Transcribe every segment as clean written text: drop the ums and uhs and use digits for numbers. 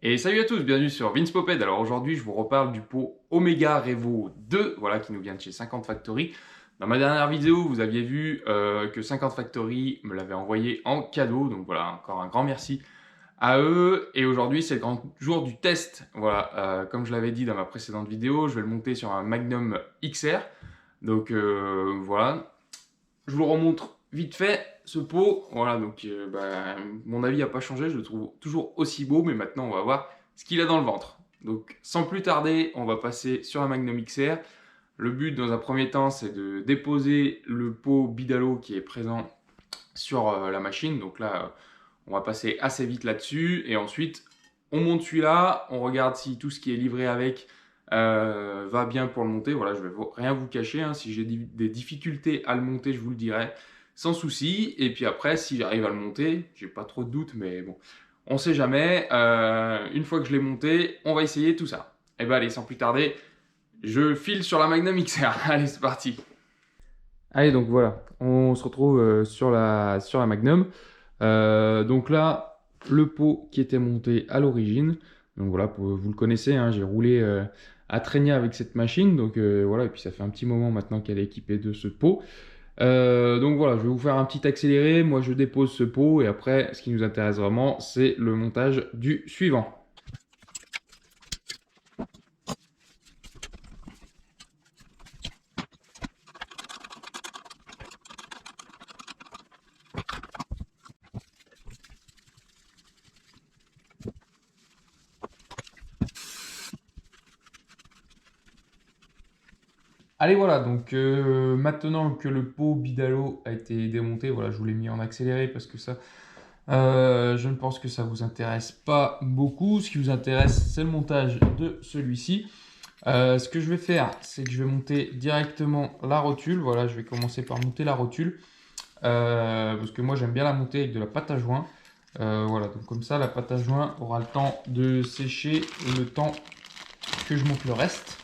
Et salut à tous, bienvenue sur Vince Poped. Alors aujourd'hui, je vous reparle du pot Omega Revo 2, voilà, qui nous vient de chez 50 Factory. Dans ma dernière vidéo, vous aviez vu que 50 Factory me l'avait envoyé en cadeau, donc voilà, encore un grand merci à eux. Et aujourd'hui, c'est le grand jour du test. Voilà, comme je l'avais dit dans ma précédente vidéo, je vais le monter sur un Magnum XR. Donc voilà, je vous le remontre vite fait, ce pot. Voilà, donc mon avis n'a pas changé, je le trouve toujours aussi beau, mais maintenant on va voir ce qu'il a dans le ventre. Donc sans plus tarder, on va passer sur un Magnum XR. Le but dans un premier temps, c'est de déposer le pot Bidalo qui est présent sur la machine. Donc là, on va passer assez vite là-dessus. Et ensuite, on monte celui-là, on regarde si tout ce qui est livré avec va bien pour le monter. Voilà, je vais rien vous cacher, hein. Si j'ai des difficultés à le monter, je vous le dirai sans souci. Et puis après, si j'arrive à le monter, j'ai pas trop de doutes, mais bon, on sait jamais. Une fois que je l'ai monté, on va essayer tout ça. Et ben allez, sans plus tarder, je file sur la Magnum XR. Allez, c'est parti. Allez, donc voilà, on se retrouve sur la Magnum. Donc là, le pot qui était monté à l'origine. Donc voilà, vous le connaissez, hein, j'ai roulé à Trénia avec cette machine. Donc voilà, et puis ça fait un petit moment maintenant qu'elle est équipée de ce pot. Donc voilà, je vais vous faire un petit accéléré. Moi, je dépose ce pot et après, ce qui nous intéresse vraiment, c'est le montage du suivant. Allez, voilà, donc maintenant que le pot Bidalo a été démonté, voilà, je vous l'ai mis en accéléré parce que ça, je ne pense que ça vous intéresse pas beaucoup. Ce qui vous intéresse, c'est le montage de celui-ci. Ce que je vais faire, c'est que je vais monter directement la rotule. Voilà, je vais commencer par monter la rotule parce que moi, j'aime bien la monter avec de la pâte à joint. Voilà, donc comme ça, la pâte à joint aura le temps de sécher le temps que je monte le reste.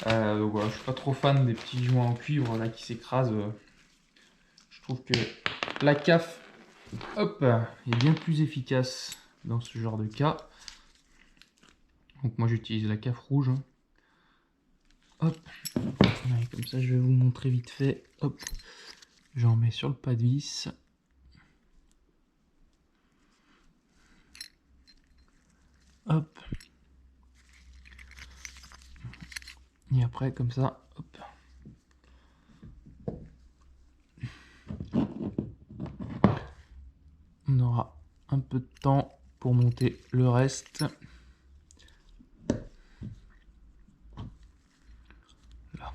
Donc voilà, je suis pas trop fan des petits joints en cuivre là qui s'écrasent. Je trouve que la CAF, hop, est bien plus efficace dans ce genre de cas. Donc moi j'utilise la CAF rouge. Hein. Hop, allez, comme ça je vais vous montrer vite fait. Hop, j'en mets sur le pas de vis. Hop. Et après comme ça, hop. On aura un peu de temps pour monter le reste. Là.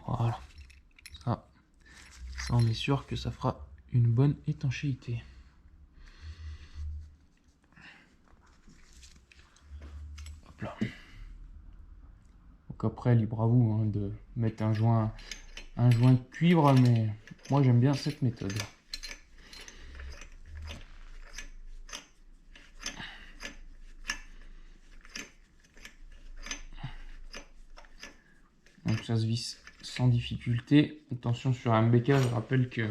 Voilà. Ça, on est sûr que ça fera une bonne étanchéité. Hop là. Donc après, libre à vous hein, de mettre un joint cuivre, mais moi j'aime bien cette méthode. Donc ça se visse sans difficulté. Attention sur un MBK, je rappelle que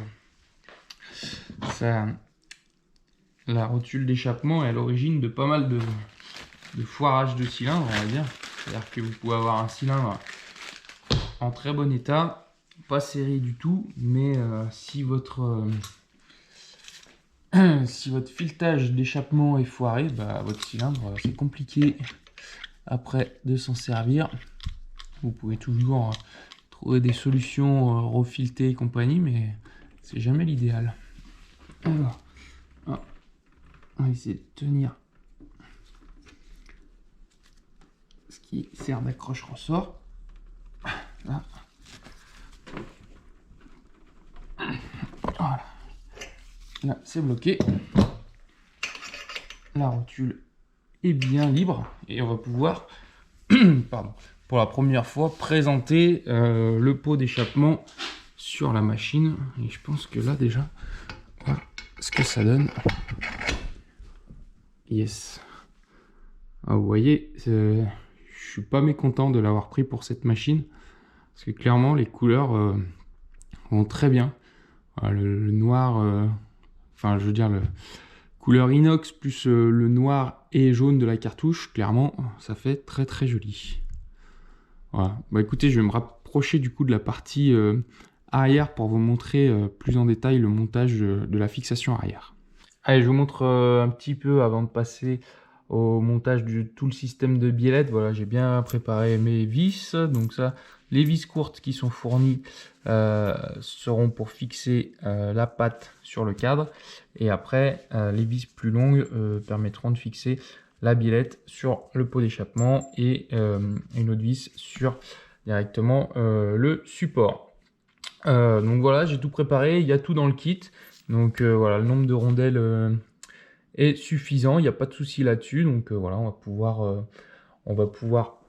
la rotule d'échappement est à l'origine de pas mal de foirage de cylindres, on va dire. C'est-à-dire que vous pouvez avoir un cylindre en très bon état, pas serré du tout, mais si votre filetage d'échappement est foiré, bah, votre cylindre, c'est compliqué après de s'en servir. Vous pouvez toujours trouver des solutions refiltées et compagnie, mais c'est jamais l'idéal. Alors, on va essayer de tenir ce qui sert d'accroche-ressort. Là. Voilà. Là, c'est bloqué. La rotule est bien libre et on va pouvoir, pardon, pour la première fois, présenter le pot d'échappement sur la machine. Et je pense que là, déjà, voilà ce que ça donne. Yes. Ah, vous voyez, je suis pas mécontent de l'avoir pris pour cette machine. Parce que clairement, les couleurs vont très bien. Voilà, le noir, enfin, je veux dire, Couleur inox plus le noir et jaune de la cartouche, clairement, ça fait très très joli. Voilà. Bah écoutez, je vais me rapprocher du coup de la partie arrière pour vous montrer plus en détail le montage de la fixation arrière. Allez, je vous montre un petit peu avant de passer au montage de tout le système de biellette. Voilà, j'ai bien préparé mes vis. Donc ça, les vis courtes qui sont fournies seront pour fixer la patte sur le cadre. Et après, les vis plus longues permettront de fixer la biellette sur le pot d'échappement et une autre vis sur directement le support. Donc voilà, j'ai tout préparé, il y a tout dans le kit. Donc voilà, le nombre de rondelles est suffisant, il n'y a pas de souci là-dessus. Donc voilà, on va pouvoir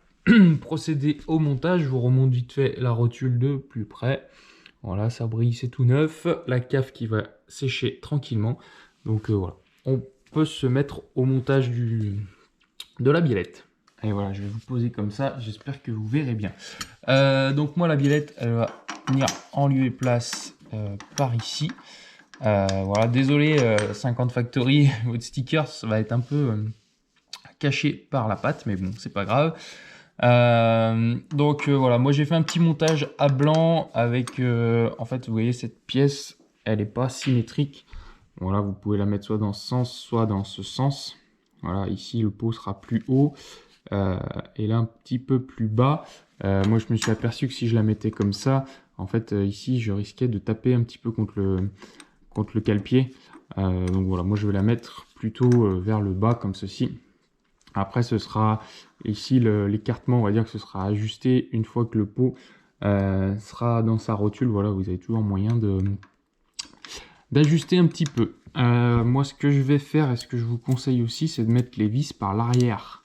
procéder au montage. Je vous remonte vite fait la rotule de plus près. Voilà, ça brille, c'est tout neuf. La cave qui va sécher tranquillement. Donc voilà, on peut se mettre au montage de la biellette. Et voilà, je vais vous poser comme ça, j'espère que vous verrez bien. Donc moi, la biellette, elle va venir en lieu et place par ici. Voilà, désolé 50 Factory, votre sticker ça va être un peu caché par la pâte, mais bon, c'est pas grave. Donc voilà, moi j'ai fait un petit montage à blanc avec, en fait, vous voyez cette pièce, elle n'est pas symétrique. Voilà, vous pouvez la mettre soit dans ce sens, soit dans ce sens. Voilà, ici le pot sera plus haut et là un petit peu plus bas. Moi je me suis aperçu que si je la mettais comme ça, en fait ici je risquais de taper un petit peu contre le cale-pied. Donc voilà, moi je vais la mettre plutôt vers le bas comme ceci. Après ce sera ici l'écartement, on va dire que ce sera ajusté une fois que le pot sera dans sa rotule. Voilà, vous avez toujours moyen d'ajuster un petit peu. Moi ce que je vais faire et ce que je vous conseille aussi, c'est de mettre les vis par l'arrière.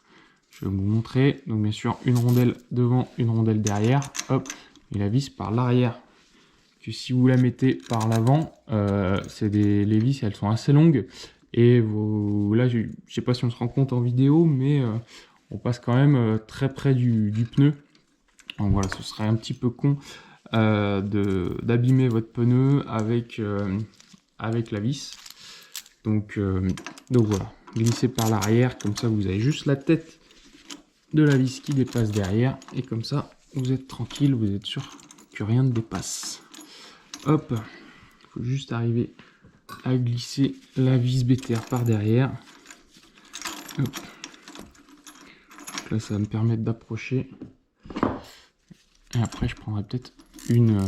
Je vais vous montrer. Donc bien sûr une rondelle devant, une rondelle derrière, hop, et la vis par l'arrière. Que si vous la mettez par l'avant, les vis elles sont assez longues et là je sais pas si on se rend compte en vidéo, mais on passe quand même très près du pneu. Donc voilà, ce serait un petit peu con d'abîmer votre pneu avec la vis. Donc voilà, glissez par l'arrière, comme ça vous avez juste la tête de la vis qui dépasse derrière et comme ça vous êtes tranquille, vous êtes sûr que rien ne dépasse. Hop, il faut juste arriver à glisser la vis BTR par derrière. Hop. Donc là, ça va me permettre d'approcher. Et après, je prendrai peut-être une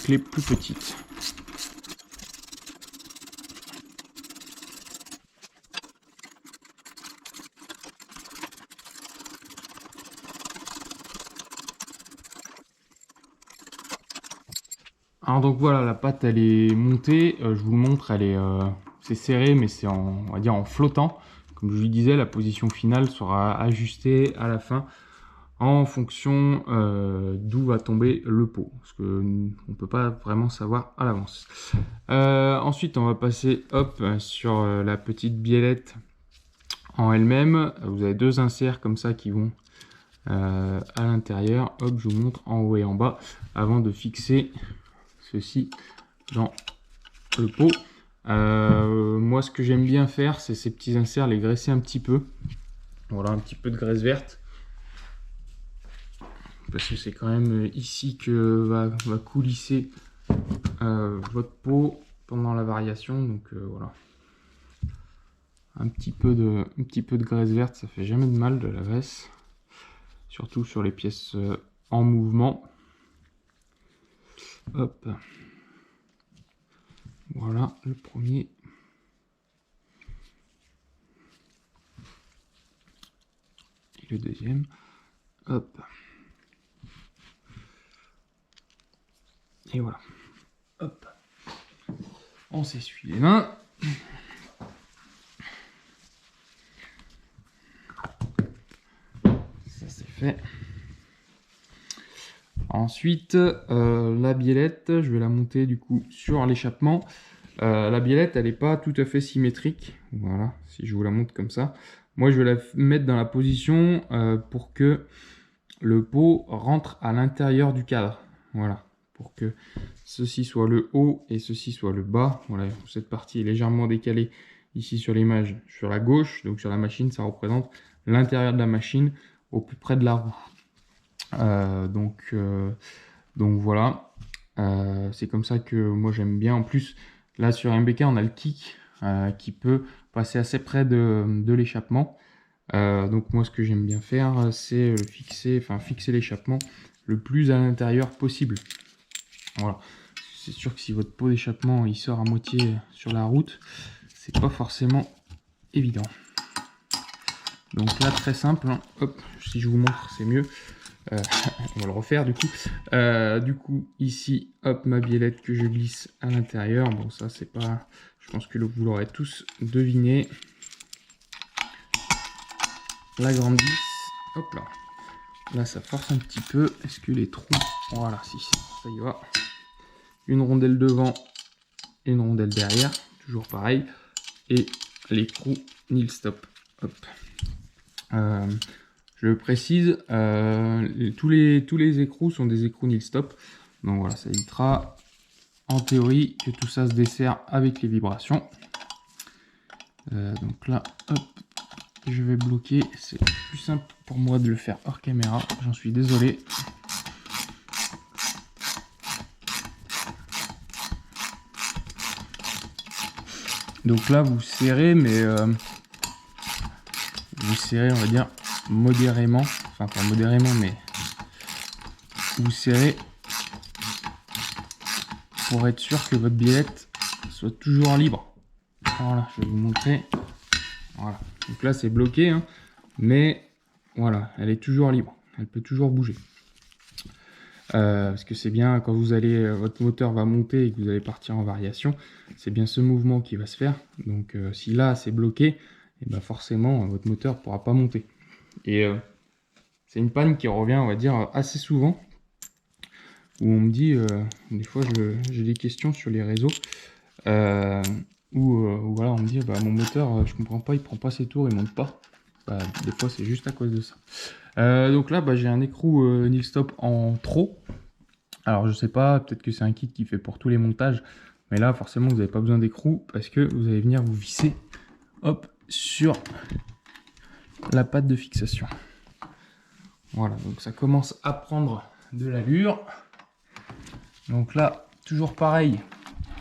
clé plus petite. Alors donc voilà, la pâte elle est montée, je vous le montre, c'est serré mais c'est on va dire en flottant. Comme je vous disais, la position finale sera ajustée à la fin en fonction d'où va tomber le pot, parce qu'on ne peut pas vraiment savoir à l'avance. Ensuite on va passer hop sur la petite biellette en elle-même. Vous avez deux inserts comme ça qui vont à l'intérieur. Hop, je vous montre en haut et en bas avant de fixer ceci dans le pot. Moi ce que j'aime bien faire, c'est ces petits inserts, les graisser un petit peu. Voilà, un petit peu de graisse verte. Parce que c'est quand même ici que va coulisser votre pot pendant la variation. Donc voilà. Un petit peu de graisse verte, ça fait jamais de mal, de la graisse. Surtout sur les pièces en mouvement. Hop. Voilà le premier. Et le deuxième. Hop. Et voilà. Hop. On s'essuie les mains. Ça c'est fait. Ensuite, la biellette, je vais la monter du coup sur l'échappement. La biellette, elle n'est pas tout à fait symétrique. Voilà, si je vous la montre comme ça. Moi, je vais la mettre dans la position pour que le pot rentre à l'intérieur du cadre. Voilà, pour que ceci soit le haut et ceci soit le bas. Voilà, cette partie est légèrement décalée ici sur l'image, sur la gauche, donc sur la machine, ça représente l'intérieur de la machine au plus près de la roue. Donc voilà, c'est comme ça que moi j'aime bien. En plus, là sur MBK, on a le kick qui peut passer assez près de l'échappement. Donc moi, ce que j'aime bien faire, c'est fixer l'échappement le plus à l'intérieur possible. Voilà. C'est sûr que si votre pot d'échappement il sort à moitié sur la route, c'est pas forcément évident. Donc là, très simple, hein. Hop, si je vous montre, c'est mieux. On va le refaire du coup. Du coup, ici, hop, ma biellette que je glisse à l'intérieur. Bon, ça, c'est pas... Je pense que vous l'aurez tous deviné. La grande vis, hop là. Là, ça force un petit peu. Est-ce que les trous... Voilà, si, ça y va. Une rondelle devant et une rondelle derrière. Toujours pareil. Et l'écrou nil stop. Hop. Je précise, tous les écrous sont des écrous nil stop. Donc voilà, ça évitera en théorie que tout ça se dessert avec les vibrations. Donc là, hop, je vais bloquer. C'est plus simple pour moi de le faire hors caméra. J'en suis désolé. Donc là, vous serrez, mais vous serrez, on va dire, modérément. Enfin, pas modérément, mais vous serrez pour être sûr que votre biellette soit toujours libre. Voilà, je vais vous montrer. Voilà. Donc là, c'est bloqué, hein, mais voilà, elle est toujours libre. Elle peut toujours bouger. Parce que c'est bien quand vous allez, votre moteur va monter et que vous allez partir en variation, c'est bien ce mouvement qui va se faire. Donc si là c'est bloqué, et ben forcément votre moteur ne pourra pas monter. Et c'est une panne qui revient, on va dire, assez souvent. Où on me dit, des fois j'ai des questions sur les réseaux, où voilà, on me dit bah, mon moteur, je comprends pas, il prend pas ses tours, il monte pas. Bah, des fois c'est juste à cause de ça. Donc là bah, j'ai un écrou nil stop en trop. Alors je sais pas, peut-être que c'est un kit qui fait pour tous les montages, mais là forcément vous n'avez pas besoin d'écrou parce que vous allez venir vous visser, hop, sur la patte de fixation. Voilà, donc ça commence à prendre de l'allure. Donc là, toujours pareil,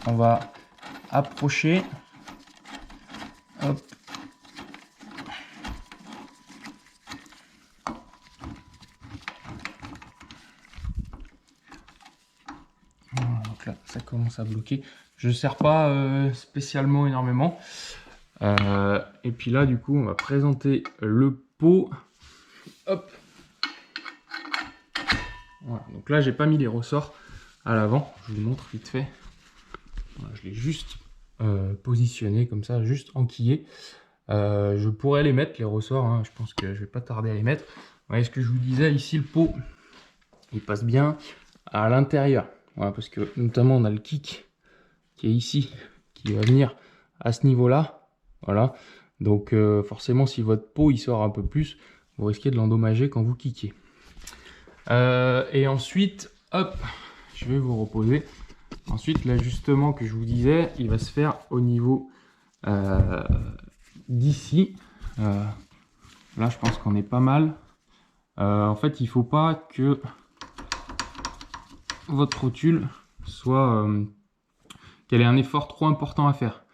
on va approcher. Hop. Voilà, donc là, ça commence à bloquer. Je ne serre pas spécialement énormément. Et puis là, du coup, on va présenter le pot. Hop. Voilà, donc là, j'ai pas mis les ressorts à l'avant. Je vous montre vite fait. Voilà, je l'ai juste positionné comme ça, juste enquillé. Je pourrais les mettre, les ressorts, hein. Je pense que je vais pas tarder à les mettre. Vous voyez ce que je vous disais, ici le pot, il passe bien à l'intérieur. Voilà, parce que notamment on a le kick qui est ici, qui va venir à ce niveau-là. Voilà. Donc forcément, si votre pot il sort un peu plus, vous risquez de l'endommager quand vous kickez. Et ensuite, hop, je vais vous reposer. Ensuite, l'ajustement que je vous disais, il va se faire au niveau d'ici. Là, je pense qu'on est pas mal. En fait, il ne faut pas que votre rotule soit qu'elle ait un effort trop important à faire.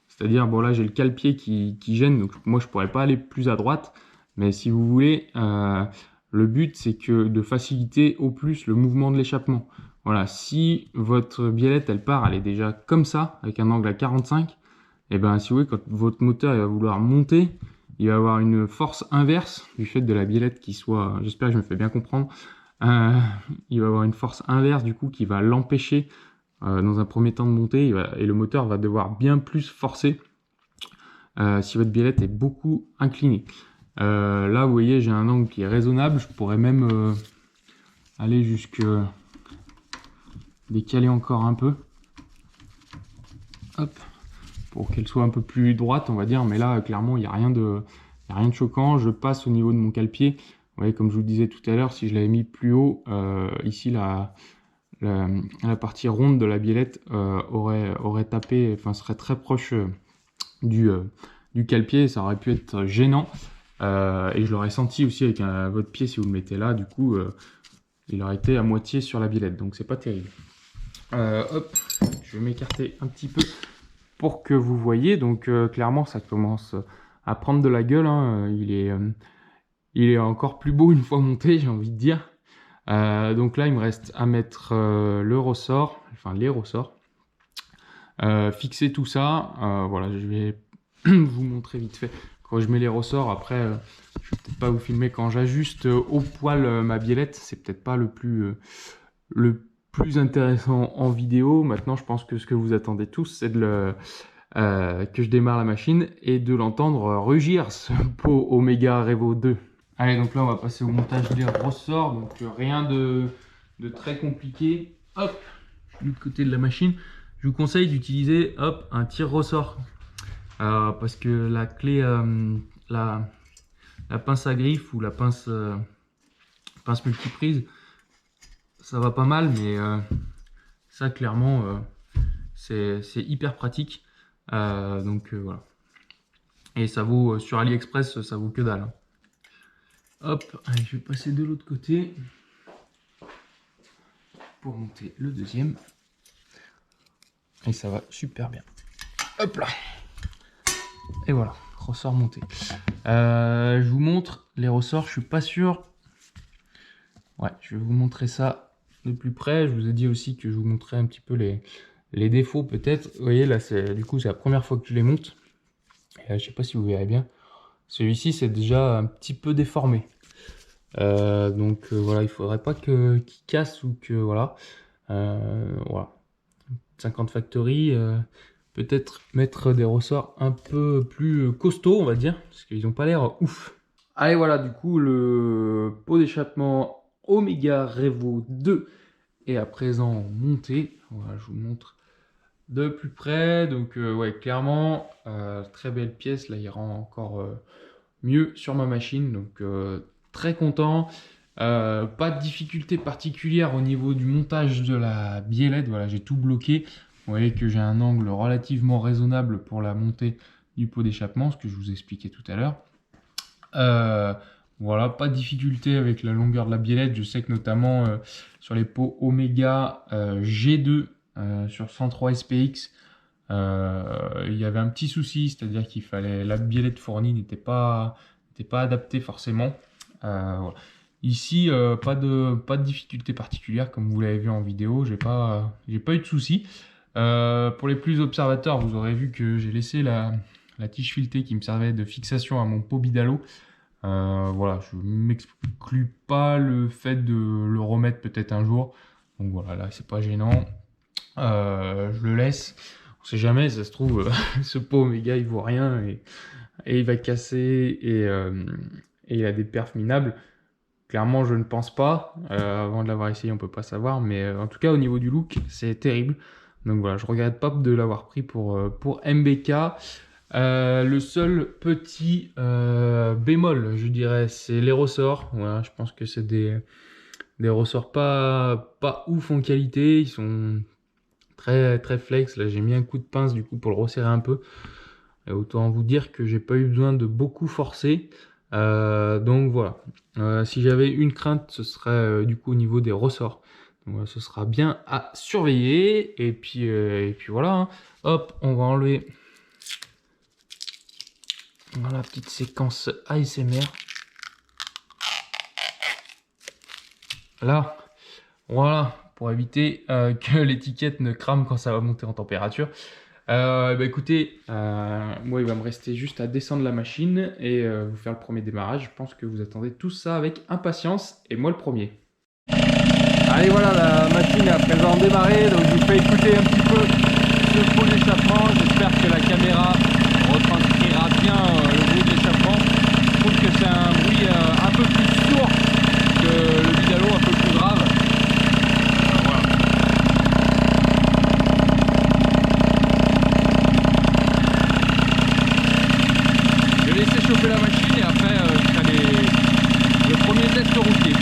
C'est-à-dire, bon là, j'ai le cale-pied qui gêne, donc moi, je ne pourrais pas aller plus à droite. Mais si vous voulez, le but, c'est que de faciliter au plus le mouvement de l'échappement. Voilà, si votre biellette, elle part, elle est déjà comme ça, avec un angle à 45, et ben si vous voulez, quand votre moteur il va vouloir monter, il va avoir une force inverse du fait de la biellette qui soit, j'espère que je me fais bien comprendre, il va avoir une force inverse du coup qui va l'empêcher dans un premier temps de monter, et le moteur va devoir bien plus forcer si votre biellette est beaucoup inclinée. Là, vous voyez, j'ai un angle qui est raisonnable, je pourrais même aller jusque décaler encore un peu, hop, pour qu'elle soit un peu plus droite, on va dire. Mais là, clairement, il n'y a rien de choquant. Je passe au niveau de mon cale-pied. Vous voyez, comme je vous disais tout à l'heure, si je l'avais mis plus haut, ici, la partie ronde de la biellette aurait tapé, enfin, serait très proche du cale-pied, ça aurait pu être gênant. Et je l'aurais senti aussi avec votre pied si vous le mettez là, du coup il aurait été à moitié sur la biellette, donc c'est pas terrible. Hop, je vais m'écarter un petit peu pour que vous voyez. Donc clairement ça commence à prendre de la gueule, hein. Il est encore plus beau une fois monté, j'ai envie de dire. Donc là il me reste à mettre le ressort, enfin les ressorts, fixer tout ça. Voilà, je vais vous montrer vite fait quand je mets les ressorts. Après je vais peut-être pas vous filmer quand j'ajuste au poil ma biellette, c'est peut-être pas le plus intéressant en vidéo. Maintenant je pense que ce que vous attendez tous, c'est que je démarre la machine et de l'entendre rugir, ce pot Omega Revo 2. Allez, donc là on va passer au montage des ressorts, donc rien de très compliqué. Hop, de l'autre côté de la machine, je vous conseille d'utiliser un tire-ressort. Parce que la clé, la pince à griffe ou la pince multiprise, ça va pas mal, mais ça clairement c'est hyper pratique. Donc voilà. Et ça vaut sur AliExpress, ça vaut que dalle, hein. Hop, allez, je vais passer de l'autre côté pour monter le deuxième. Et ça va super bien. Hop là. Et voilà, ressort monté. Je vous montre les ressorts, je suis pas sûr. Ouais, je vais vous montrer ça de plus près. Je vous ai dit aussi que je vous montrais un petit peu les défauts peut-être. Vous voyez là, du coup c'est la première fois que je les monte. Et là, je sais pas si vous verrez bien. Celui-ci c'est déjà un petit peu déformé. Donc voilà, il faudrait pas qu'il casse ou que voilà. Voilà. 50 Factory, peut-être mettre des ressorts un peu plus costauds, on va dire, parce qu'ils n'ont pas l'air ouf. Allez, voilà, du coup, le pot d'échappement Omega Revo 2 est à présent monté. Voilà, je vous montre de plus près. Donc, ouais, clairement, très belle pièce. Là, il rend encore mieux sur ma machine. Donc, très content. Pas de difficulté particulière au niveau du montage de la biellette. Voilà, j'ai tout bloqué. Vous voyez que j'ai un angle relativement raisonnable pour la montée du pot d'échappement, ce que je vous expliquais tout à l'heure. Voilà, pas de difficulté avec la longueur de la biellette. Je sais que notamment sur les pots Omega G2 sur 103 SPX, il y avait un petit souci, c'est-à-dire qu'il fallait, la biellette fournie n'était pas adaptée forcément. Voilà. Ici, pas de difficulté particulière comme vous l'avez vu en vidéo, j'ai pas eu de souci. Pour les plus observateurs, vous aurez vu que j'ai laissé la tige filetée qui me servait de fixation à mon pot Bidalo. Voilà, je m'exclus pas le fait de le remettre peut-être un jour. Donc voilà, là c'est pas gênant. Je le laisse. On sait jamais, ça se trouve, ce pot Omega il vaut rien et il va casser et il a des perfs minables. Clairement, je ne pense pas. Avant de l'avoir essayé, on peut pas savoir. Mais en tout cas, au niveau du look, c'est terrible. Donc voilà, je regrette pas de l'avoir pris pour MBK. Le seul petit bémol, je dirais, c'est les ressorts. Voilà, je pense que c'est des ressorts pas ouf en qualité. Ils sont très très flex. Là, j'ai mis un coup de pince du coup pour le resserrer un peu. Et autant vous dire que j'ai pas eu besoin de beaucoup forcer. Donc voilà. Si j'avais une crainte, ce serait du coup au niveau des ressorts. Donc voilà, ce sera bien à surveiller. Et puis voilà, hein. Hop, on va enlever. Voilà, petite séquence ASMR. Là, voilà, pour éviter que l'étiquette ne crame quand ça va monter en température. Bah écoutez, moi il va me rester juste à descendre la machine et vous faire le premier démarrage. Je pense que vous attendez tout ça avec impatience et moi le premier. Allez voilà, la machine est à présent démarrée, donc je vous fais écouter un petit peu ce pot d'échappement. J'espère que la caméra retranscrira bien le bruit de l'échappement. Je trouve que c'est un bruit un peu plus sourd que le Bidalo, un peu plus grave. Voilà. Je vais laisser chauffer la machine et après je ferai le premier test routier.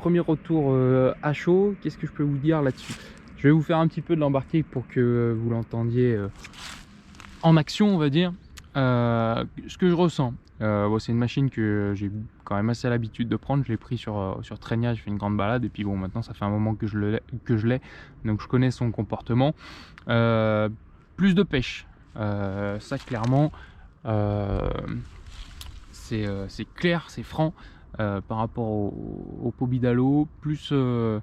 premier retour à chaud. Qu'est-ce que je peux vous dire là-dessus? Je vais vous faire un petit peu de l'embarqué pour que vous l'entendiez en action, on va dire. Ce que je ressens, bon, c'est une machine que j'ai quand même assez l'habitude de prendre. Je l'ai pris sur Trenia, j'ai fait une grande balade et puis bon, maintenant ça fait un moment que je l'ai, donc je connais son comportement. Plus de pêche, ça clairement, c'est clair, c'est franc par rapport au Pobidalo, plus de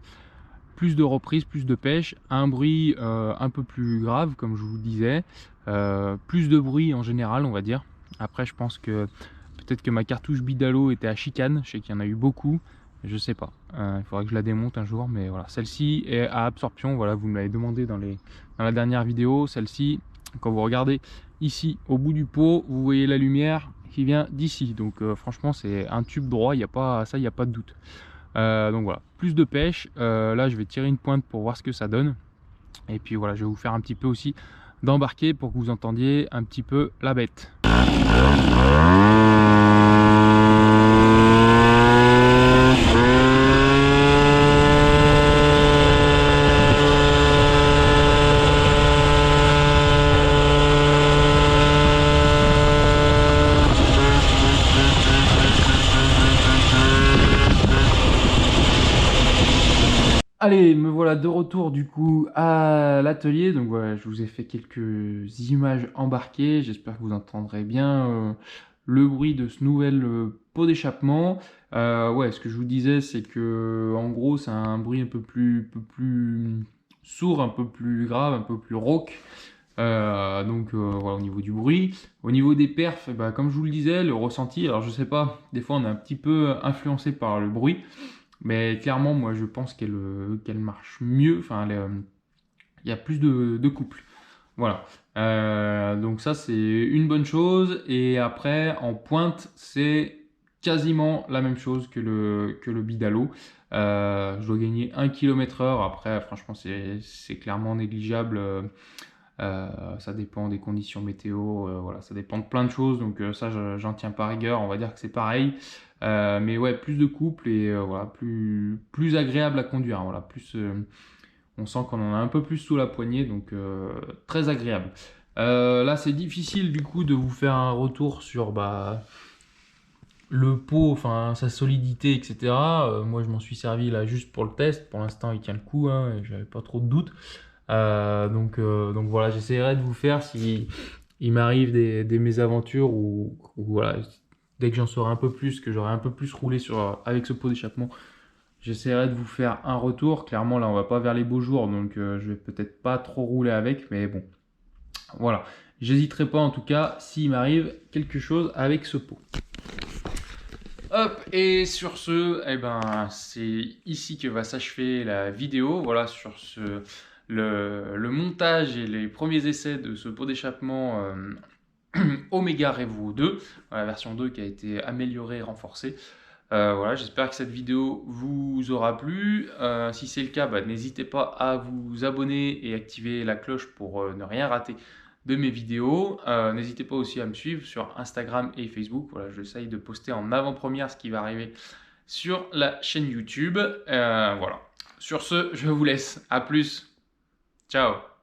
reprises, plus de pêche, un bruit un peu plus grave comme je vous disais, plus de bruit en général on va dire. Après je pense que peut-être que ma cartouche Bidalo était à chicane, je sais qu'il y en a eu beaucoup, je sais pas, il faudrait que je la démonte un jour, mais voilà, celle-ci est à absorption, voilà, vous me l'avez demandé dans la dernière vidéo. Celle-ci, quand vous regardez ici au bout du pot, vous voyez la lumière qui vient d'ici, donc franchement c'est un tube droit, il n'y a pas ça, il n'y a pas de doute. Donc voilà, plus de pêche. Là je vais tirer une pointe pour voir ce que ça donne, et puis voilà, je vais vous faire un petit peu aussi d'embarquer pour que vous entendiez un petit peu la bête. Allez, me voilà de retour du coup à l'atelier. Donc voilà, je vous ai fait quelques images embarquées. J'espère que vous entendrez bien le bruit de ce nouvel pot d'échappement. Ouais, ce que je vous disais, c'est que en gros, c'est un bruit un peu plus sourd, un peu plus grave, un peu plus rauque. Donc voilà, au niveau du bruit. Au niveau des perfs, bah, comme je vous le disais, le ressenti, alors je sais pas, des fois on est un petit peu influencé par le bruit. Mais clairement, moi, je pense qu'elle marche mieux. Enfin, il y a plus de couple. Voilà. Donc ça, c'est une bonne chose. Et après, en pointe, c'est quasiment la même chose que le Bidalo. Je dois gagner 1 km/h. Après, franchement, c'est clairement négligeable. Ça dépend des conditions météo, voilà, ça dépend de plein de choses, donc ça j'en tiens pas rigueur, on va dire que c'est pareil. Mais ouais, plus de couple et voilà, plus agréable à conduire, hein, voilà, plus on sent qu'on en a un peu plus sous la poignée, donc très agréable. Là c'est difficile du coup de vous faire un retour sur le pot, enfin sa solidité, etc. Moi je m'en suis servi là juste pour le test, pour l'instant il tient le coup, hein, j'avais pas trop de doutes. Donc voilà, j'essaierai de vous faire, si il m'arrive des mésaventures ou voilà, dès que j'en saurai un peu plus, que j'aurai un peu plus roulé avec ce pot d'échappement, j'essaierai de vous faire un retour. Clairement là on va pas vers les beaux jours, donc je vais peut-être pas trop rouler avec, mais bon, voilà, j'hésiterai pas en tout cas s'il m'arrive quelque chose avec ce pot. Hop, et sur ce, eh ben, c'est ici que va s'achever la vidéo. Voilà, sur le montage et les premiers essais de ce pot d'échappement Omega Revo 2, la version 2 qui a été améliorée et renforcée. Voilà, j'espère que cette vidéo vous aura plu. Si c'est le cas, n'hésitez pas à vous abonner et activer la cloche pour ne rien rater de mes vidéos. N'hésitez pas aussi à me suivre sur Instagram et Facebook. Voilà, j'essaye de poster en avant-première ce qui va arriver sur la chaîne YouTube. Voilà. Sur ce, je vous laisse. À plus. Ciao.